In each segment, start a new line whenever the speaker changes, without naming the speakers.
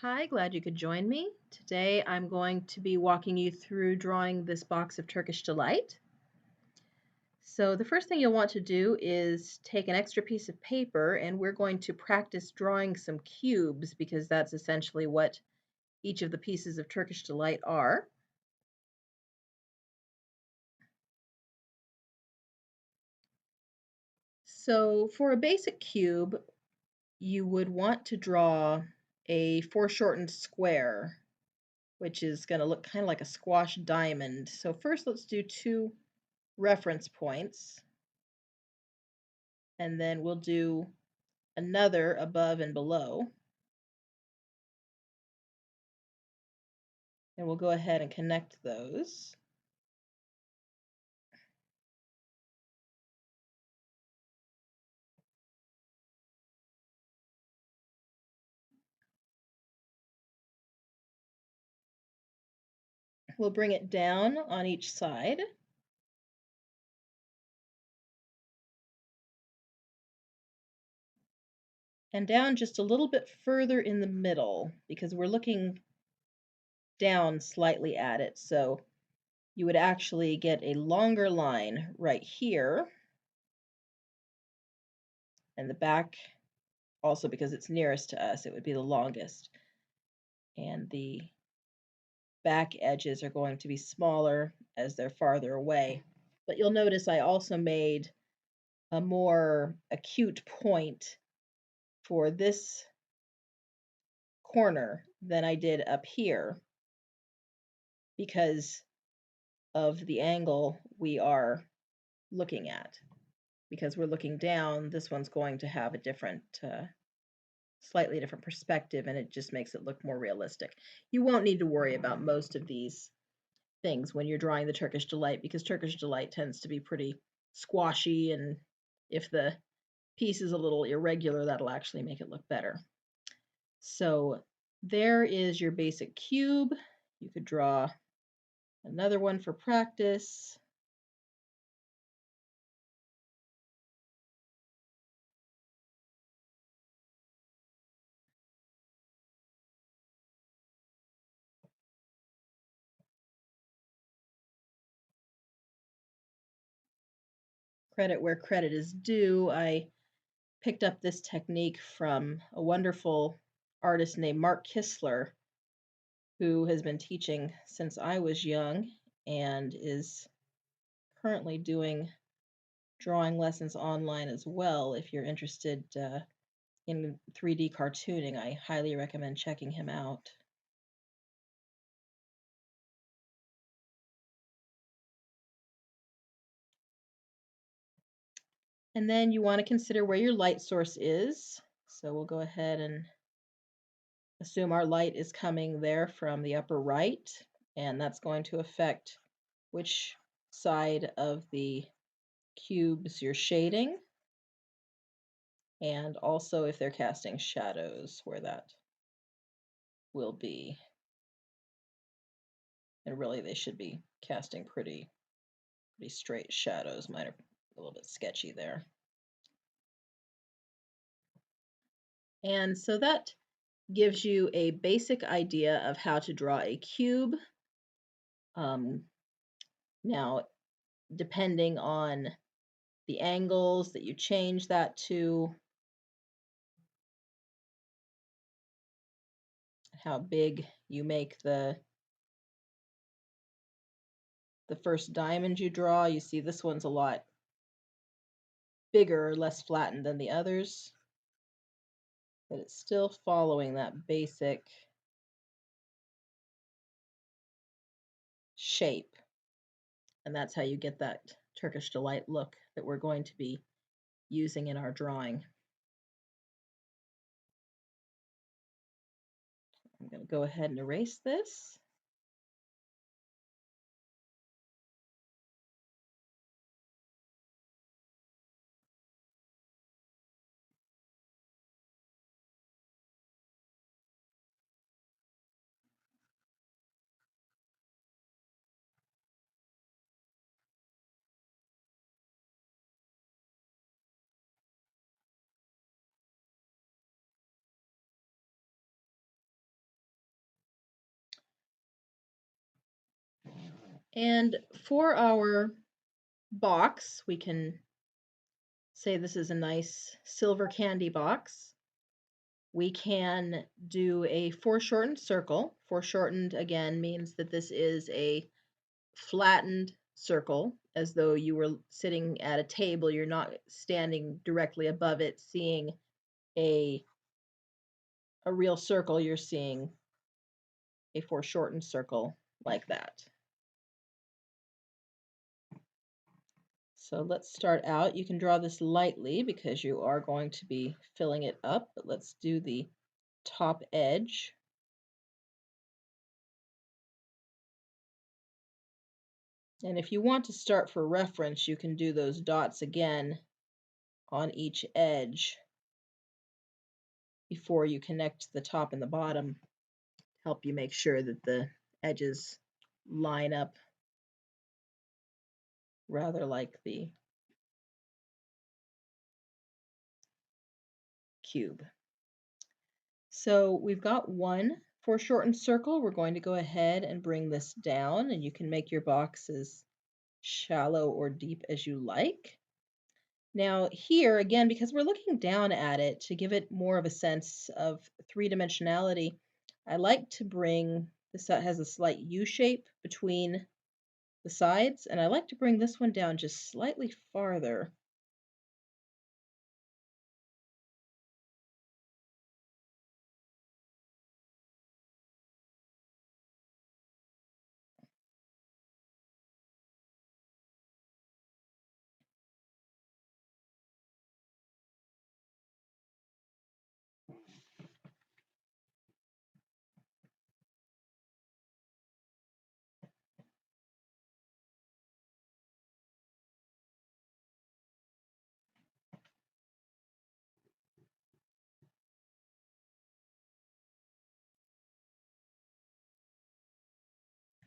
Hi, glad you could join me. Today I'm going to be walking you through drawing this box of Turkish Delight. So the first thing you'll want to do is take an extra piece of paper and we're going to practice drawing some cubes because that's essentially what each of the pieces of Turkish Delight are. So for a basic cube, you would want to draw a foreshortened square, which is going to look kind of like a squash diamond. So first let's do two reference points, and then we'll do another above and below. And we'll go ahead and connect those. We'll bring it down on each side. And down just a little bit further in the middle because we're looking down slightly at it. So you would actually get a longer line right here. And the back, also because it's nearest to us, it would be the longest. And the back edges are going to be smaller as they're farther away. But you'll notice I also made a more acute point for this corner than I did up here because of the angle we are looking at. Because we're looking down, this one's going to have a different, slightly different perspective, and it just makes it look more realistic. You won't need to worry about most of these things when you're drawing the Turkish Delight because Turkish Delight tends to be pretty squashy, and if the piece is a little irregular, that'll actually make it look better. So there is your basic cube. You could draw another one for practice. Credit where credit is due. I picked up this technique from a wonderful artist named Mark Kistler, who has been teaching since I was young and is currently doing drawing lessons online as well. If you're interested in 3D cartooning, I highly recommend checking him out. And then you want to consider where your light source is. So we'll go ahead and assume our light is coming there from the upper right, and that's going to affect which side of the cubes you're shading, and also if they're casting shadows, where that will be. And really they should be casting pretty straight shadows. Mine are a little bit sketchy there. And so that gives you a basic idea of how to draw a cube. Now, depending on the angles that you change that to, how big you make the first diamond you draw, you see this one's a lot bigger, less flattened than the others, but it's still following that basic shape. And that's how you get that Turkish Delight look that we're going to be using in our drawing. I'm going to go ahead and erase this. And for our box, we can say this is a nice silver candy box. We can do a foreshortened circle. Foreshortened again means that this is a flattened circle, as though you were sitting at a table. You're not standing directly above it seeing a real circle. You're seeing a foreshortened circle like that. So let's start out. You can draw this lightly because you are going to be filling it up, but let's do the top edge. And if you want to start for reference, you can do those dots again on each edge before you connect the top and the bottom. Help you make sure that the edges line up rather like the cube. So we've got one foreshortened circle. We're going to go ahead and bring this down, and you can make your box as shallow or deep as you like. Now here, again, because we're looking down at it to give it more of a sense of three-dimensionality, I like to bring this out, has a slight U shape between the sides, and I like to bring this one down just slightly farther.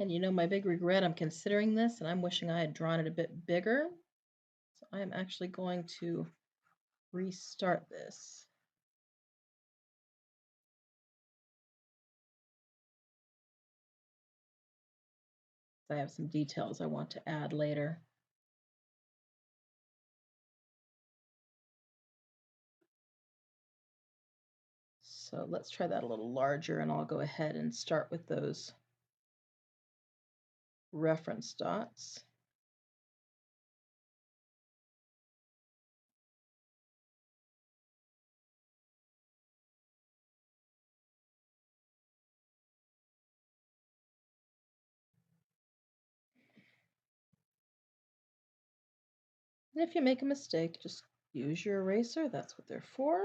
And you know, my big regret, I'm considering this, and I'm wishing I had drawn it a bit bigger. So I'm actually going to restart this. I have some details I want to add later. So let's try that a little larger, and I'll go ahead and start with those reference dots. And if you make a mistake, just use your eraser. That's what they're for.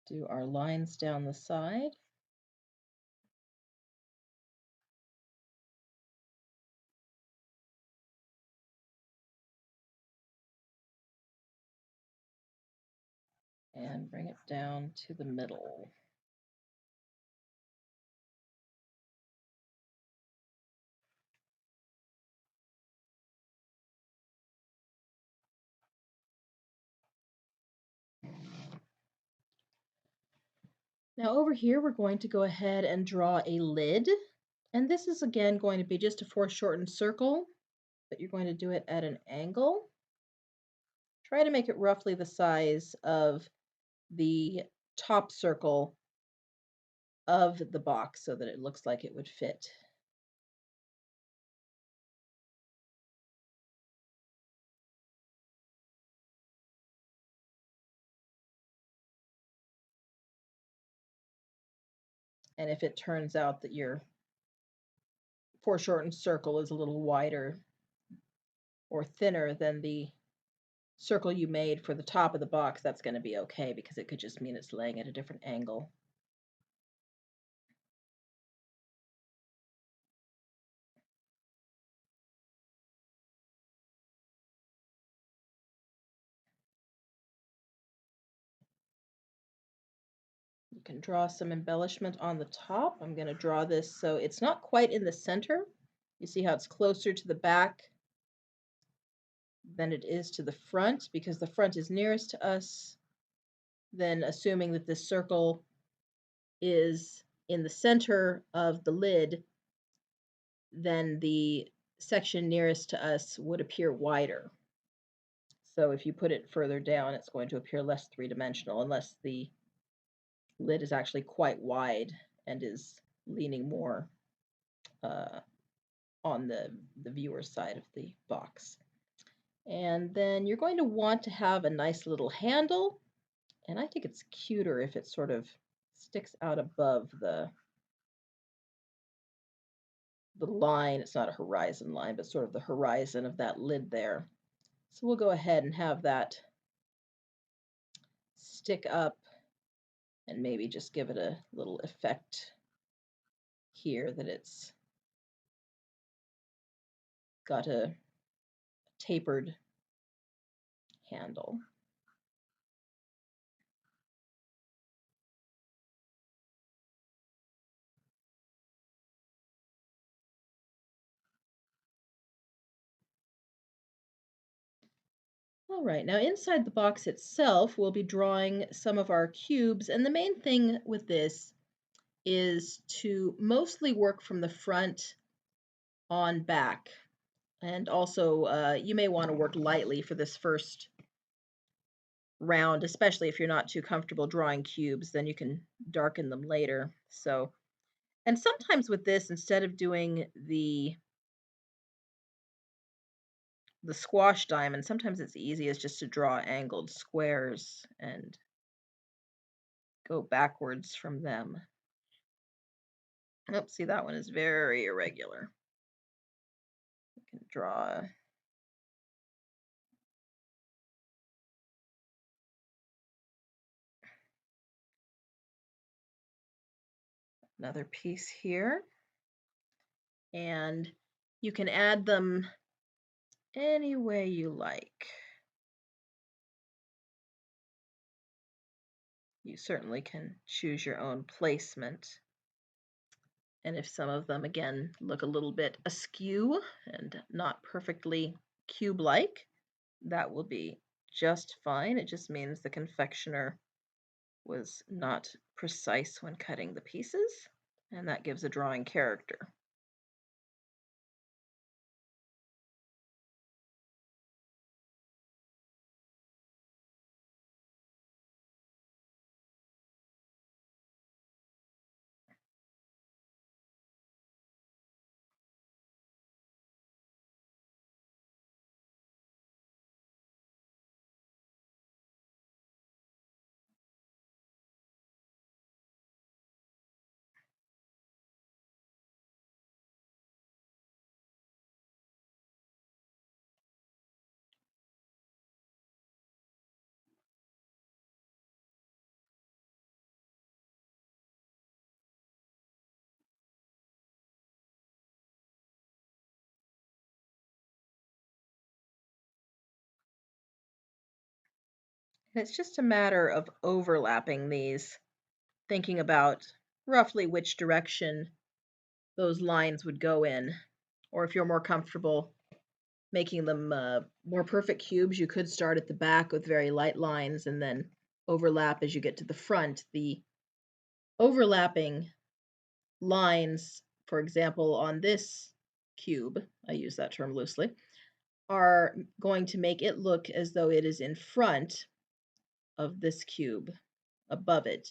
Do our lines down the side. And bring it down to the middle. Now over here, we're going to go ahead and draw a lid. And this is again going to be just a foreshortened circle, but you're going to do it at an angle. Try to make it roughly the size of the top circle of the box so that it looks like it would fit. And if it turns out that your foreshortened circle is a little wider or thinner than the circle you made for the top of the box, that's going to be okay because it could just mean it's laying at a different angle. You can draw some embellishment on the top. I'm going to draw this so it's not quite in the center. You see how it's closer to the back than it is to the front, because the front is nearest to us. Then assuming that this circle is in the center of the lid, then the section nearest to us would appear wider. So if you put it further down, it's going to appear less three-dimensional unless the lid is actually quite wide and is leaning more on the viewer's side of the box. And then you're going to want to have a nice little handle, and I think it's cuter if it sort of sticks out above the line. It's not a horizon line, but sort of the horizon of that lid there. So we'll go ahead and have that stick up and maybe just give it a little effect here that it's got a tapered handle. All right, now inside the box itself, we'll be drawing some of our cubes, and the main thing with this is to mostly work from the front on back. And also, you may want to work lightly for this first round, especially if you're not too comfortable drawing cubes, then you can darken them later. So, and sometimes with this, instead of doing the squash diamond, sometimes it's easiest just to draw angled squares and go backwards from them. Oh, see, that one is very irregular. You can draw another piece here, and you can add them any way you like. You certainly can choose your own placement. And if some of them, again, look a little bit askew and not perfectly cube-like, that will be just fine. It just means the confectioner was not precise when cutting the pieces, and that gives a drawing character. And it's just a matter of overlapping these, thinking about roughly which direction those lines would go in. Or if you're more comfortable making them more perfect cubes, you could start at the back with very light lines and then overlap as you get to the front. The overlapping lines, for example, on this cube, I use that term loosely, are going to make it look as though it is in front of this cube above it.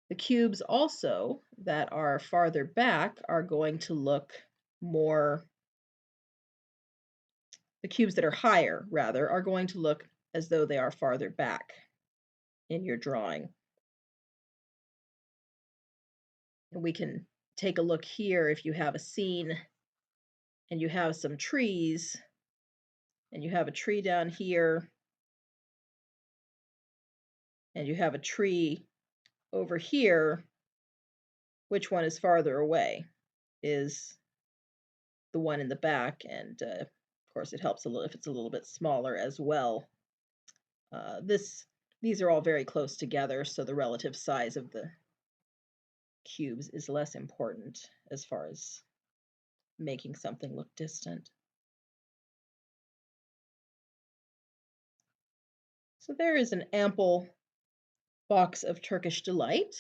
The cubes also that are farther back are going to look more, the cubes that are higher, rather, are going to look as though they are farther back in your drawing. And we can take a look here if you have a scene and you have some trees, and you have a tree down here, and you have a tree over here. Which one is farther away is the one in the back, and of course it helps a little if it's a little bit smaller as well. This These are all very close together, so the relative size of the cubes is less important as far as making something look distant. So there is an ample box of Turkish Delight.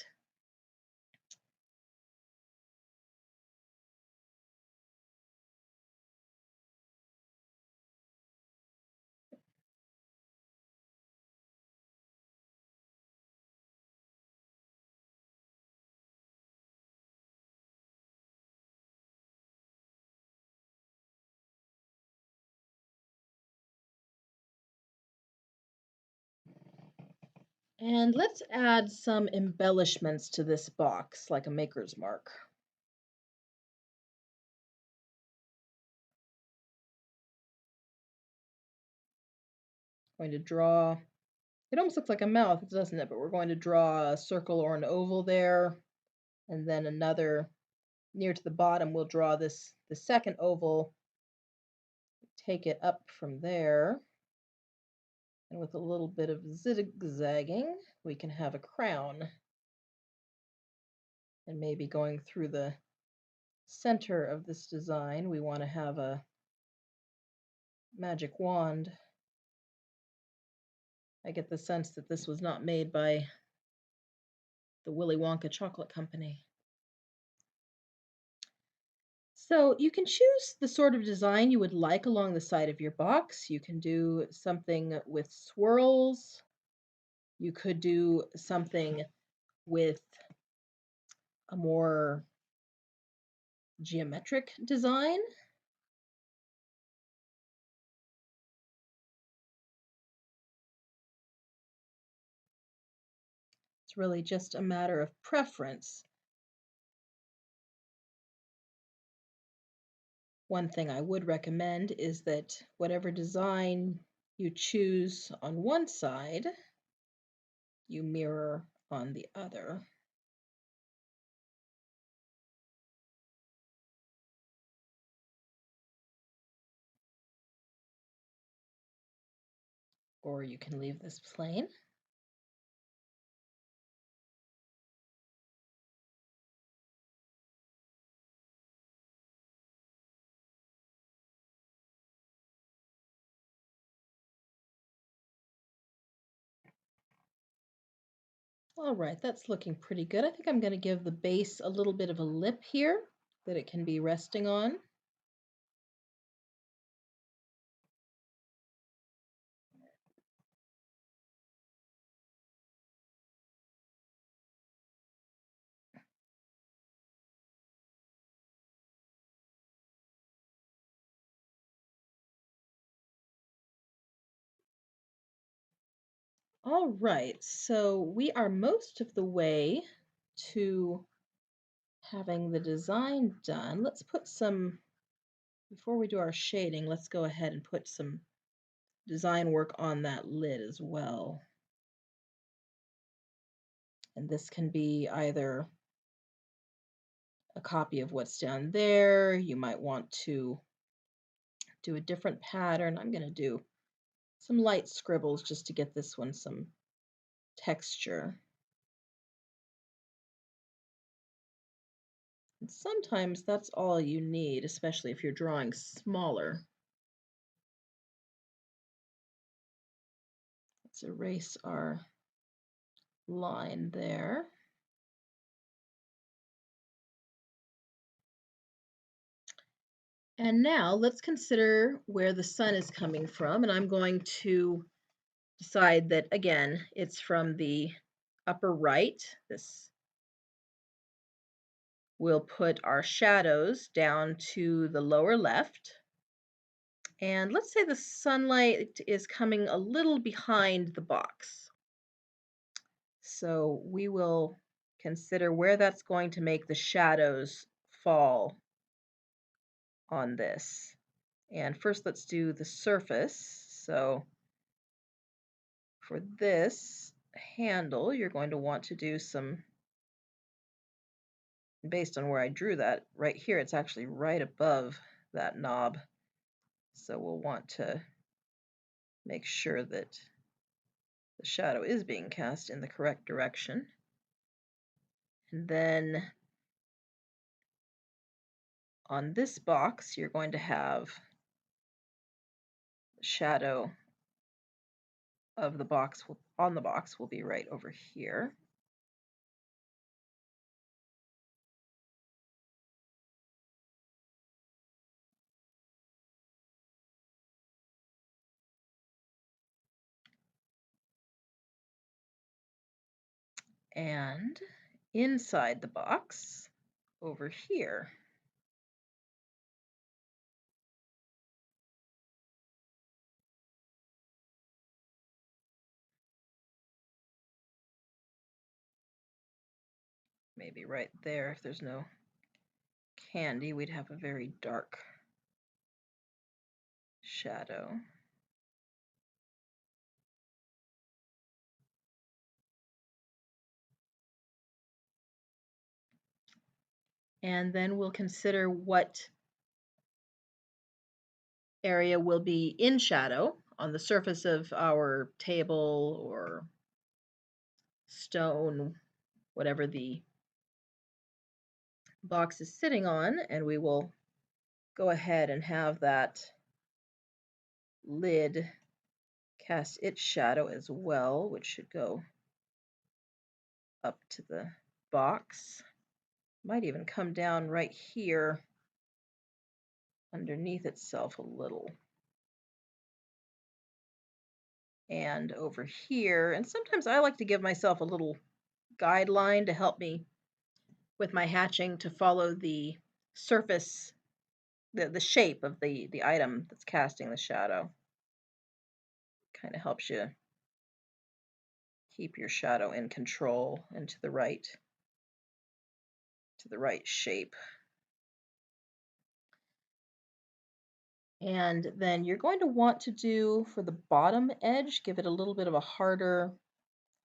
And let's add some embellishments to this box, like a maker's mark. Going to draw, it almost looks like a mouth, doesn't it? But we're going to draw a circle or an oval there, and then another near to the bottom, we'll draw the second oval, take it up from there, and with a little bit of zigzagging, we can have a crown. And maybe going through the center of this design, we want to have a magic wand. I get the sense that this was not made by the Willy Wonka Chocolate Company. So you can choose the sort of design you would like along the side of your box. You can do something with swirls. You could do something with a more geometric design. It's really just a matter of preference. One thing I would recommend is that whatever design you choose on one side, you mirror on the other. Or you can leave this plain. All right, that's looking pretty good. I think I'm going to give the base a little bit of a lip here that it can be resting on. All right, so we are most of the way to having the design done. Let's put some, before we do our shading, let's go ahead and put some design work on that lid as well. And this can be either a copy of what's down there. You might want to do a different pattern. I'm going to do some light scribbles just to get this one some texture. And sometimes that's all you need, especially if you're drawing smaller. Let's erase our line there. And now let's consider where the sun is coming from. And I'm going to decide that, again, it's from the upper right. We'll put our shadows down to the lower left. And let's say the sunlight is coming a little behind the box. So we will consider where that's going to make the shadows fall on this. And first, let's do the surface. So for this handle, you're going to want to do some, based on where I drew that, right here, it's actually right above that knob. So we'll want to make sure that the shadow is being cast in the correct direction. And then on this box, you're going to have the shadow of the box on the box will be right over here. And inside the box over here, maybe right there, if there's no candy, we'd have a very dark shadow. And then we'll consider what area will be in shadow on the surface of our table or stone, whatever the box is sitting on, and we will go ahead and have that lid cast its shadow as well, which should go up to the box. Might even come down right here underneath itself a little. And over here, and sometimes I like to give myself a little guideline to help me with my hatching to follow the surface, the shape of the item that's casting the shadow. Kind of helps you keep your shadow in control and to the right shape. And then you're going to want to do for the bottom edge, give it a little bit of a harder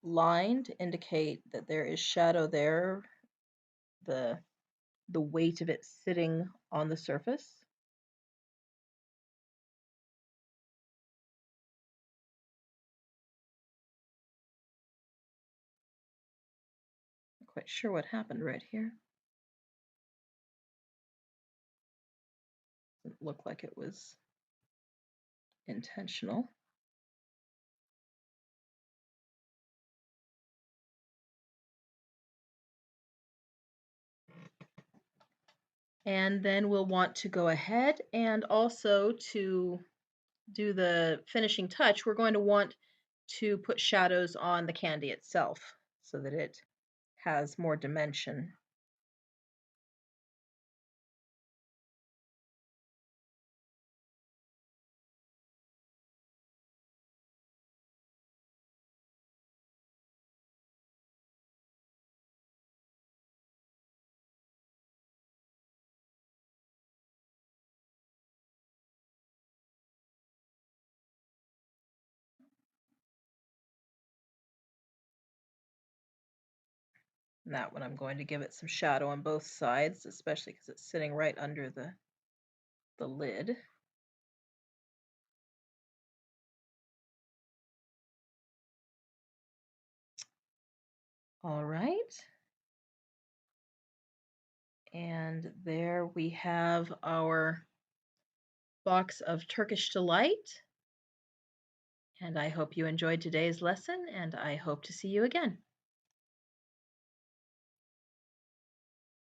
line to indicate that there is shadow there, the weight of it sitting on the surface. Not quite sure what happened right here. Doesn't look like it was intentional. And then we'll want to go ahead and also to do the finishing touch, we're going to want to put shadows on the candy itself so that it has more dimension. And that one I'm going to give it some shadow on both sides, especially because it's sitting right under the lid. All right. And there we have our box of Turkish Delight. And I hope you enjoyed today's lesson, and I hope to see you again.